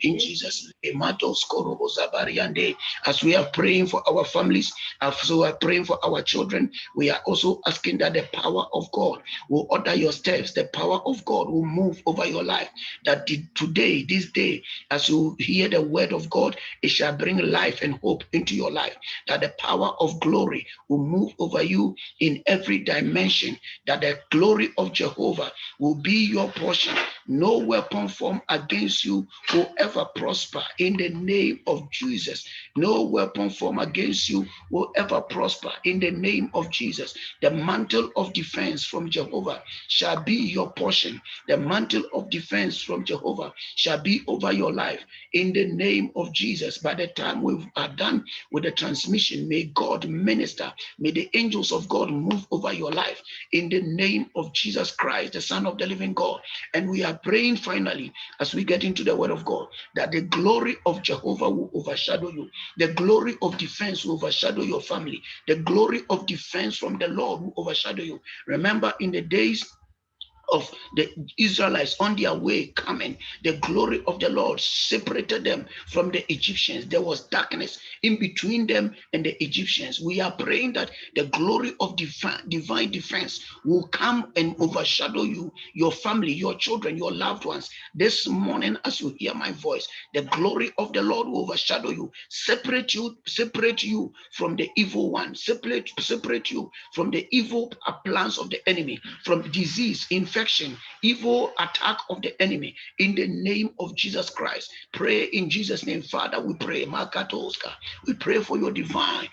In Jesus' name, as we are praying for our families, as we are praying for our children, we are also asking that the power of God will order your steps. The power of God will move over your life. That today, this day, as you hear the word of God, it shall bring life and hope into your life. That the power of glory will move over you in every dimension. That the glory of Jehovah will be your portion. No weapon formed against you will ever prosper in the name of Jesus. No weapon formed against you will ever prosper in the name of Jesus. The mantle of defense from Jehovah shall be your portion. The mantle of defense from Jehovah shall be over your life in the name of Jesus. By the time we are done with the transmission, may God minister. May the angels of God move over your life in the name of Jesus Christ, the Son of the living God. And we are praying finally, as we get into the word of God, that the glory of Jehovah will overshadow you. The glory of defense will overshadow your family. The glory of defense from the Lord will overshadow you. Remember, in the days of the Israelites on their way coming, the glory of the Lord separated them from the Egyptians. There was darkness in between them and the Egyptians. We are praying that the glory of divine defense will come and overshadow you, your family, your children, your loved ones. This morning, as you hear my voice, the glory of the Lord will overshadow you, separate you from the evil one, separate you from the evil plans of the enemy, from disease, infection, evil attack of the enemy. In the name of Jesus Christ, pray in Jesus' name. Father, we pray, Makatoska, we pray for your divine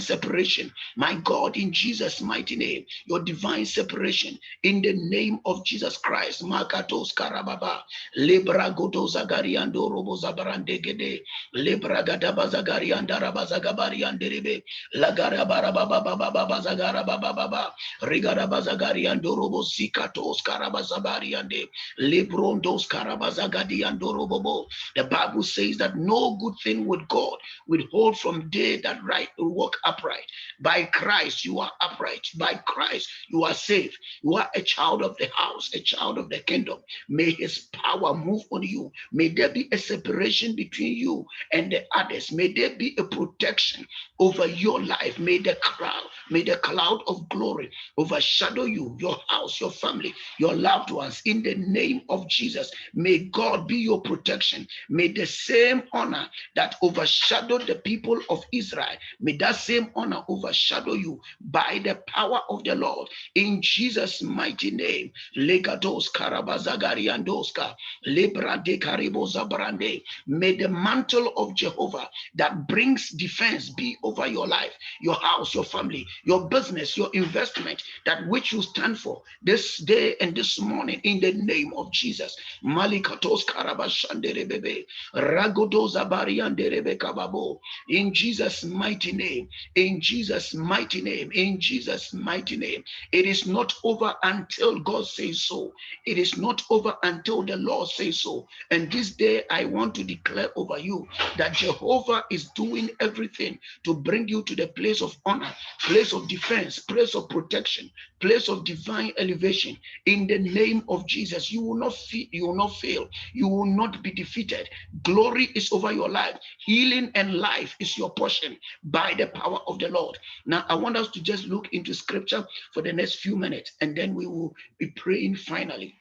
separation, my God, in Jesus' mighty name, your divine separation in the name of Jesus Christ. Makatoska Rababa, Lebra Godo Zagariando Robo Zabarandegede, Lebra Gadaba Zagarianda Rabazagabarianderebe, Lagara Barababa Baba Zagara Baba, Rigara Bazagariando Robo Zikatos Karabazabariande, Lebrondos Karabazagadiando Robo. The Bible says that no good thing with God withhold from they that walk upright. By Christ you are upright. By Christ you are saved. You are a child of the house, a child of the kingdom. May his power move on you. May there be a separation between you and the others. May there be a protection over your life. May the cloud of glory overshadow you, your house, your family, your loved ones in the name of Jesus. May God be your protection. May the same honor that overshadowed the people of Israel, may that same honor overshadow you by the power of the Lord in Jesus' mighty name. Legados Karabazagariandoska, Lebrade Karibozabrande. May the mantle of Jehovah that brings defense be over your life, your house, your family, your business, your investment, that which you stand for this day and this morning in the name of Jesus. Malikatos Karabashanderebebe, Ragodoza Barianderebe Kababo. In Jesus' mighty name, in Jesus' mighty name, in Jesus' mighty name. It is not over until God says so. It is not over until the Lord says so. And this day I want to declare over you that Jehovah is doing everything to bring you to the place of honor, place of defense, place of protection, place of divine elevation. In the name of Jesus, you will not fail. You will not be defeated. Glory is over your life. Healing and life is your portion by the power of the Lord. Now, I want us to just look into scripture for the next few minutes, and then we will be praying finally.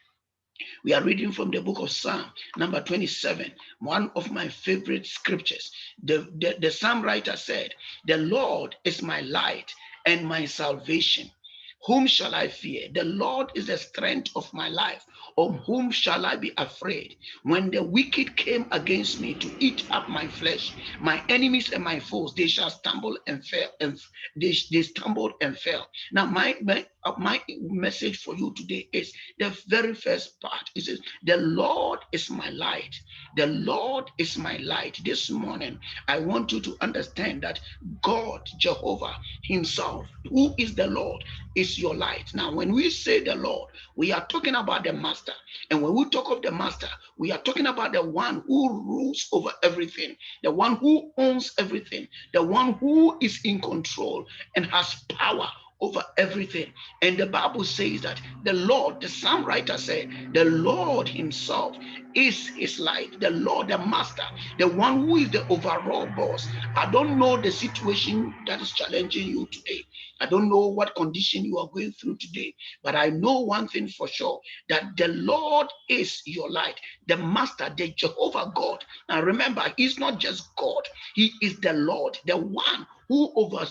We are reading from the book of Psalm, number 27, one of my favorite scriptures. The Psalm writer said, "The Lord is my light and my salvation. Whom shall I fear? The Lord is the strength of my life. Of whom shall I be afraid? When the wicked came against me to eat up my flesh, my enemies and my foes, they shall stumble and fail. And they stumbled and fell." Now, my message for you today is the very first part. It says, "The Lord is my light." The Lord is my light. This morning, I want you to understand that God, Jehovah himself, who is the Lord, is your light. Now, when we say the Lord, we are talking about the master. And when we talk of the master, we are talking about the one who rules over everything, the one who owns everything, the one who is in control and has power over everything. And the Bible says that the Lord, the psalm writer said, the Lord himself is his light, the Lord, the master, the one who is the overall boss. I don't know the situation that is challenging you today. I don't know what condition you are going through today, but I know one thing for sure, that the Lord is your light, the master, the Jehovah God. Now remember, he's not just God, he is the Lord, the one who over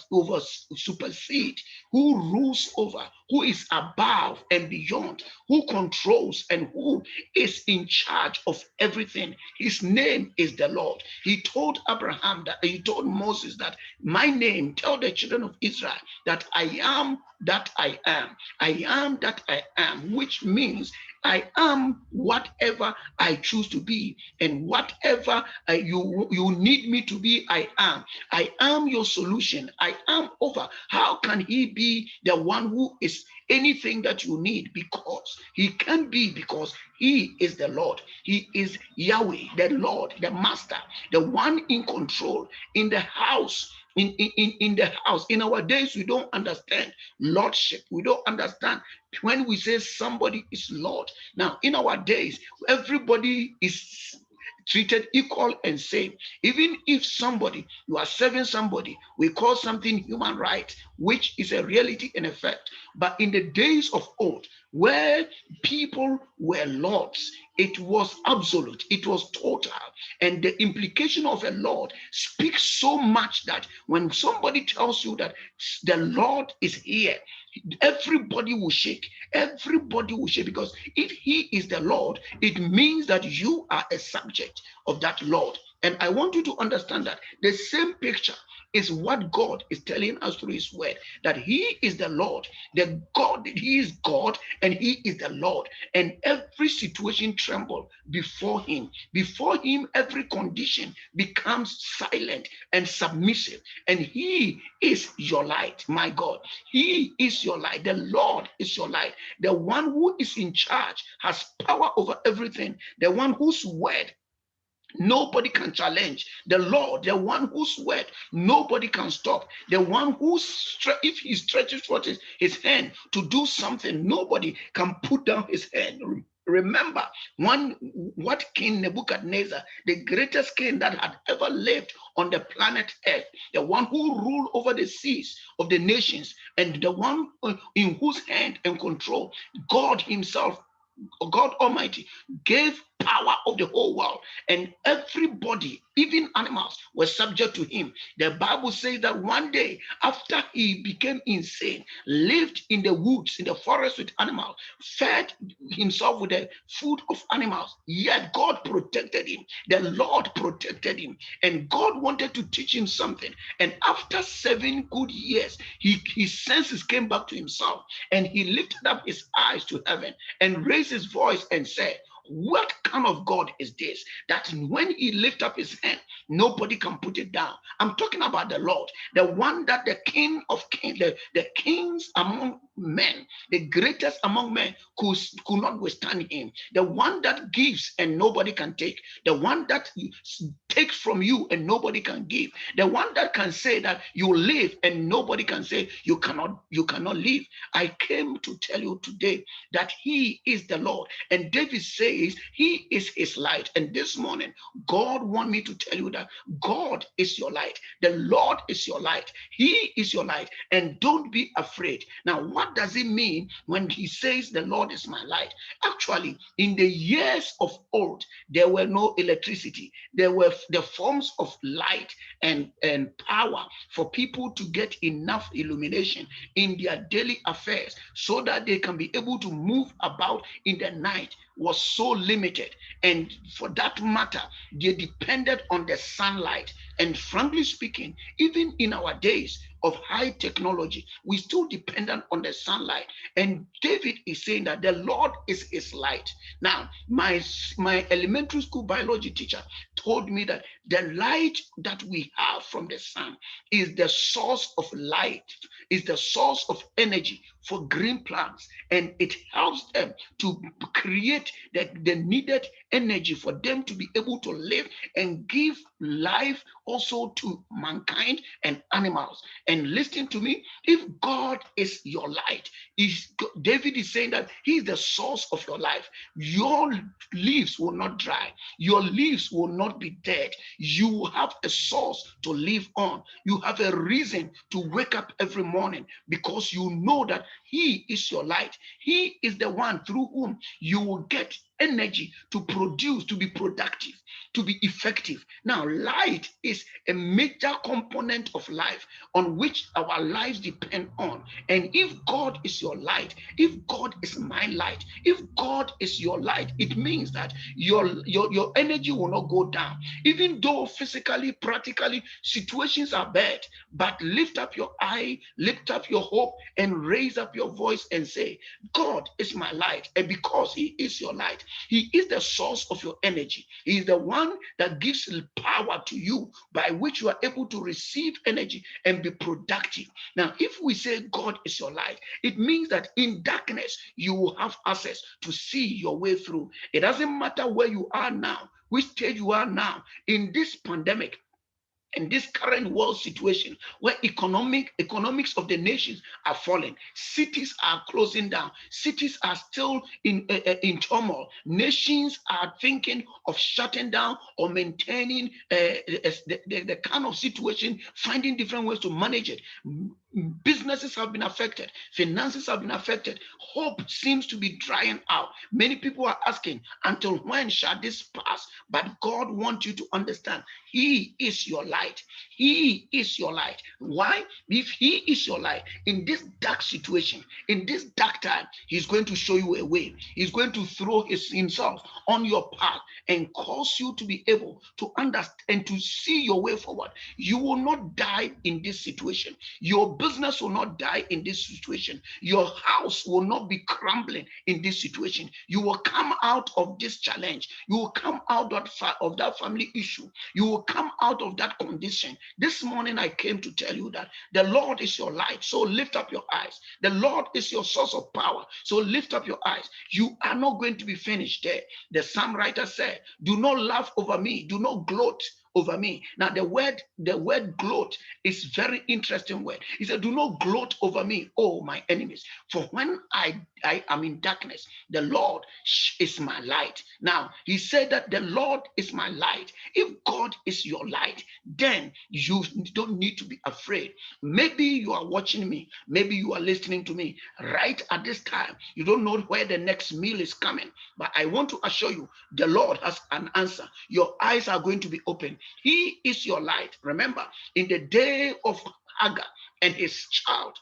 supersedes, who rules over, who is above and beyond, who controls and who is in charge of everything. His name is the Lord. He told Abraham that, he told Moses that, my name, tell the children of Israel that I am that I am. I am that I am, which means I am whatever I choose to be, and whatever you need me to be, I am. I am your solution. I am over. How can he be the one who is anything that you need? Because he can be, because he is the Lord. He is Yahweh, the Lord, the master, the one in control in the house. In the house. In our days, we don't understand lordship. We don't understand when we say somebody is Lord. Now, in our days, everybody is treated equal and same. Even if somebody, you are serving somebody, we call something human right, which is a reality and a fact. But in the days of old, where people were lords, it was absolute, it was total. And the implication of a Lord speaks so much that when somebody tells you that the Lord is here, everybody will shake. Everybody will shake, because if he is the Lord, it means that you are a subject of that Lord. And I want you to understand that the same picture is what God is telling us through his word, that he is the Lord, the God, he is God, and he is the Lord. And every situation trembles before him. Before him, every condition becomes silent and submissive. And he is your light, my God. He is your light. The Lord is your light. The one who is in charge has power over everything. The one whose word nobody can challenge. The Lord, the one whose word nobody can stop. The one who, if he stretches forth his hand to do something, nobody can put down his hand. Remember what King Nebuchadnezzar, the greatest king that had ever lived on the planet Earth, the one who ruled over the seas of the nations, and the one in whose hand and control God himself, God Almighty, gave power of the whole world, and everybody, even animals, were subject to him. The Bible says that one day, after he became insane, lived in the woods, in the forest with animals, fed himself with the food of animals, yet God protected him. The Lord protected him, and God wanted to teach him something. And after 7 good years, his senses came back to himself, and he lifted up his eyes to heaven and raised his voice and said, what kind of God is this, that when he lift up his hand, nobody can put it down? I'm talking about the Lord, the one that the King of Kings, the kings among men, the greatest among men, could not withstand him. The one that gives and nobody can take. The one that takes from you and nobody can give. The one that can say that you live and nobody can say you cannot live. I came to tell you today that he is the Lord. And David says he is his light. And this morning, God wants me to tell you that God is your light. The Lord is your light. He is your light. And don't be afraid. Now, what does it mean when he says the Lord is my light? Actually, in the years of old, there were no electricity. There were the forms of light and power for people to get enough illumination in their daily affairs so that they can be able to move about in the night was so limited. And for that matter, they depended on the sunlight. And frankly speaking, even in our days of high technology, we still dependent on the sunlight. And David is saying that the Lord is his light. Now, my elementary school biology teacher told me that the light that we have from the sun is the source of light, is the source of energy for green plants, and it helps them to create the needed energy for them to be able to live and give life also to mankind and animals. And listen to me, if God is your light, David is saying that he is the source of your life. Your leaves will not dry, your leaves will not be dead. You have a source to live on. You have a reason to wake up every morning because you know that he is your light. He is the one through whom you will get energy to produce, to be productive, to be effective. Now, light is a major component of life on which our lives depend on. And if God is your light, if God is my light, if God is your light, it means that your energy will not go down. Even though physically, practically, situations are bad, but lift up your eye, lift up your hope, and raise up your voice and say, God is my light. And because he is your light, he is the source of your energy. He is the one that gives power to you by which you are able to receive energy and be productive. Now, if we say God is your light, it means that in darkness, you will have access to see your way through. It doesn't matter where you are now, which stage you are now in this pandemic, in this current world situation where economics of the nations are falling, cities are closing down, cities are still in turmoil, nations are thinking of shutting down or maintaining the kind of situation, finding different ways to manage it. Businesses have been affected, finances have been affected, hope seems to be drying out. Many people are asking, until when shall this pass? But God wants you to understand he is your light. He is your light. Why? If he is your light in this dark situation, in this dark time, he's going to show you a way. He's going to throw himself on your path and cause you to be able to understand and to see your way forward. You will not die in this situation. Your business will not die in this situation. Your house will not be crumbling in this situation. You will come out of this challenge. You will come out of that family issue. You will come out of that condition. This morning I came to tell you that the Lord is your light. So lift up your eyes. The Lord is your source of power. So lift up your eyes. You are not going to be finished there. The psalm writer said, do not laugh over me. Do not gloat over me. Now the word gloat is very interesting word. He said, do not gloat over me, oh my enemies. For when I am in darkness, the Lord is my light. Now he said that the Lord is my light. If God is your light, then you don't need to be afraid. Maybe you are watching me, maybe you are listening to me right at this time. You don't know where the next meal is coming, but I want to assure you the Lord has an answer. Your eyes are going to be open. He is your light. Remember, in the day of Hagar and his child,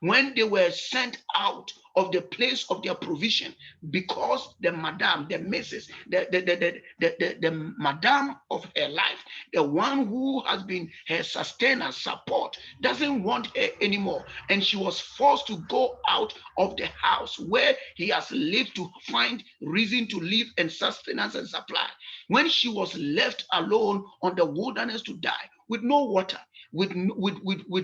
when they were sent out of the place of their provision, because the madam, the missus, the madam of her life, the one who has been her sustainer, support, doesn't want her anymore, and she was forced to go out of the house where he has lived to find reason to live and sustenance and supply. When she was left alone on the wilderness to die with no water, with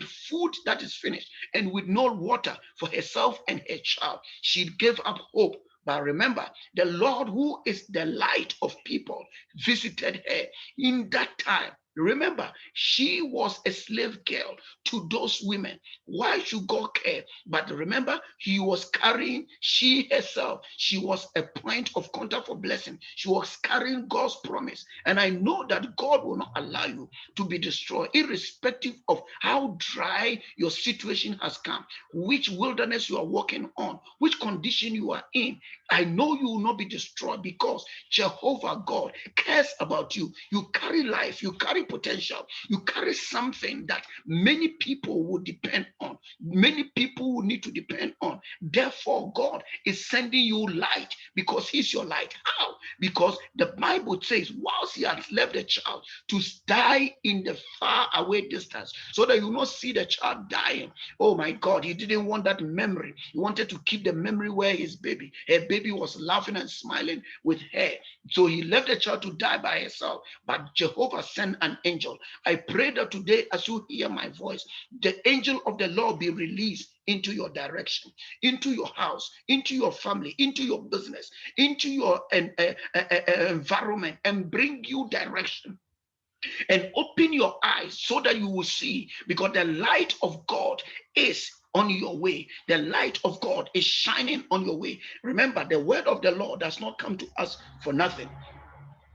food that is finished, and with no water for herself and her child, she gave up hope. But remember, the Lord, who is the light of people, visited her in that time. Remember, she was a slave girl to those women. Why should God care? But remember, he was carrying, she herself, she was a point of contact for blessing. She was carrying God's promise. And I know that God will not allow you to be destroyed, irrespective of how dry your situation has come, which wilderness you are walking on, which condition you are in. I know you will not be destroyed because Jehovah God cares about you. You carry life, you carry potential, you carry something that many people will depend on. Many people will need to depend on. Therefore, God is sending you light because he's your light. How? Because the Bible says, whilst he has left the child to die in the far away distance, so that you will not see the child dying. Oh my God, he didn't want that memory. He wanted to keep the memory where his baby, her baby was laughing and smiling with her. So he left the child to die by herself. But Jehovah sent an angel. I pray that today, as you hear my voice, the angel of the Lord be released into your direction, into your house, into your family, into your business, into your environment, and bring you direction and open your eyes so that you will see, because the light of God is on your way. The light of God is shining on your way. Remember, the word of the Lord does not come to us for nothing.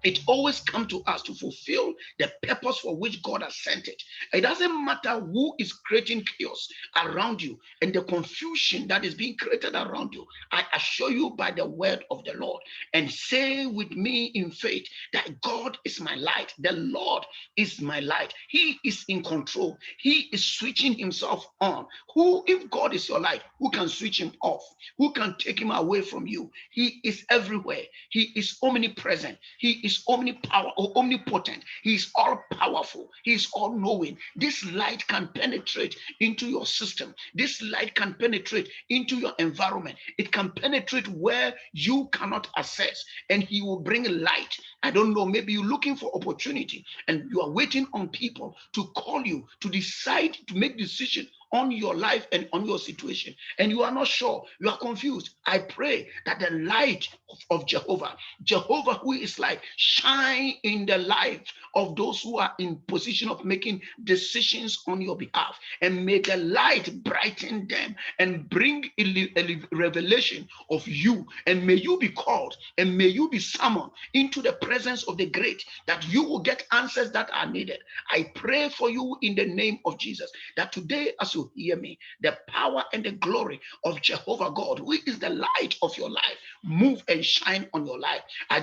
It always comes to us to fulfill the purpose for which God has sent it. It doesn't matter who is creating chaos around you and the confusion that is being created around you. I assure you by the word of the Lord, and say with me in faith that God is my light. The Lord is my light. He is in control. He is switching himself on. Who, if God is your light, who can switch him off? Who can take him away from you? He is everywhere. He is omnipresent. He is omnipotent. He is all powerful. He is all knowing. This light can penetrate into your system. This light can penetrate into your environment. It can penetrate where you cannot access, and he will bring light. I don't know, maybe you're looking for opportunity and you are waiting on people to call you to decide to make decision on your life and on your situation, and you are not sure, you are confused. I pray that the light of Jehovah who is light, shine in the life of those who are in position of making decisions on your behalf, and may the light brighten them and bring a revelation of you, and may you be called and may you be summoned into the presence of the great, that you will get answers that are needed. I pray for you in the name of Jesus, that today as you hear me, the power and the glory of Jehovah God, who is the light of your life, move and shine on your life. I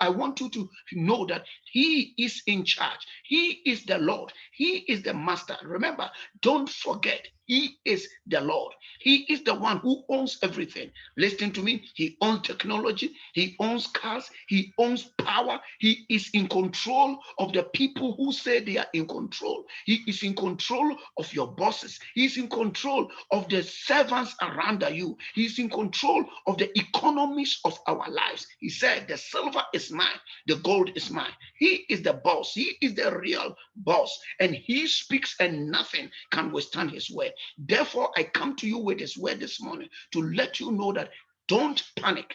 want you to know that he is in charge. He is the Lord. He is the master. Remember, don't forget, he is the Lord. He is the one who owns everything. Listen to me. He owns technology. He owns cars. He owns power. He is in control of the people who say they are in control. He is in control of your bosses. He is in control of the servants around you. He is in control of the economies of our lives. He said, the silver is mine. The gold is mine. He is the boss. He is the real boss. And he speaks and nothing can withstand his word. Therefore, I come to you with his word this morning to let you know that don't panic.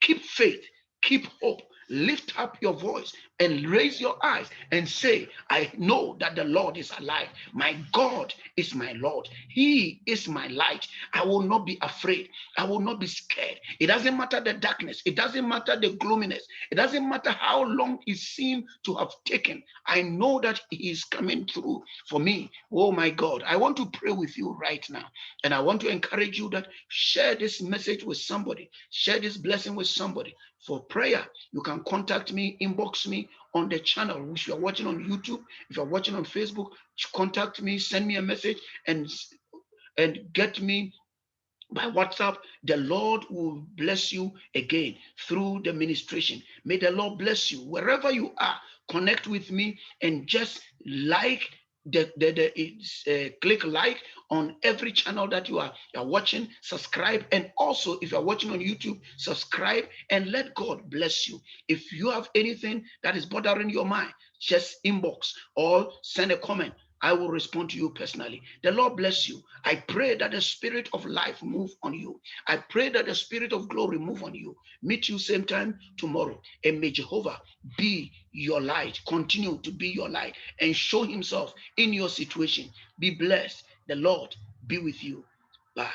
Keep faith. Keep hope. Lift up your voice and raise your eyes and say, I know that the Lord is alive. My God is my Lord. He is my light. I will not be afraid. I will not be scared. It doesn't matter the darkness. It doesn't matter the gloominess. It doesn't matter how long it seemed to have taken. I know that he is coming through for me. Oh my God. I want to pray with you right now. And I want to encourage you that share this message with somebody. Share this blessing with somebody. For prayer, you can contact me, inbox me on the channel. If you're watching on YouTube, if you're watching on Facebook, contact me, send me a message, and get me by WhatsApp. The Lord will bless you again through the ministration. May the Lord bless you wherever you are. Connect with me and just like click like on every channel that you are watching. Subscribe, and also if you are watching on YouTube, subscribe and let God bless you. If you have anything that is bothering your mind, just inbox or send a comment. I will respond to you personally. The Lord bless you. I pray that the spirit of life move on you. I pray that the spirit of glory move on you. Meet you same time tomorrow. And may Jehovah be your light. Continue to be your light and show himself in your situation. Be blessed. The Lord be with you. Bye.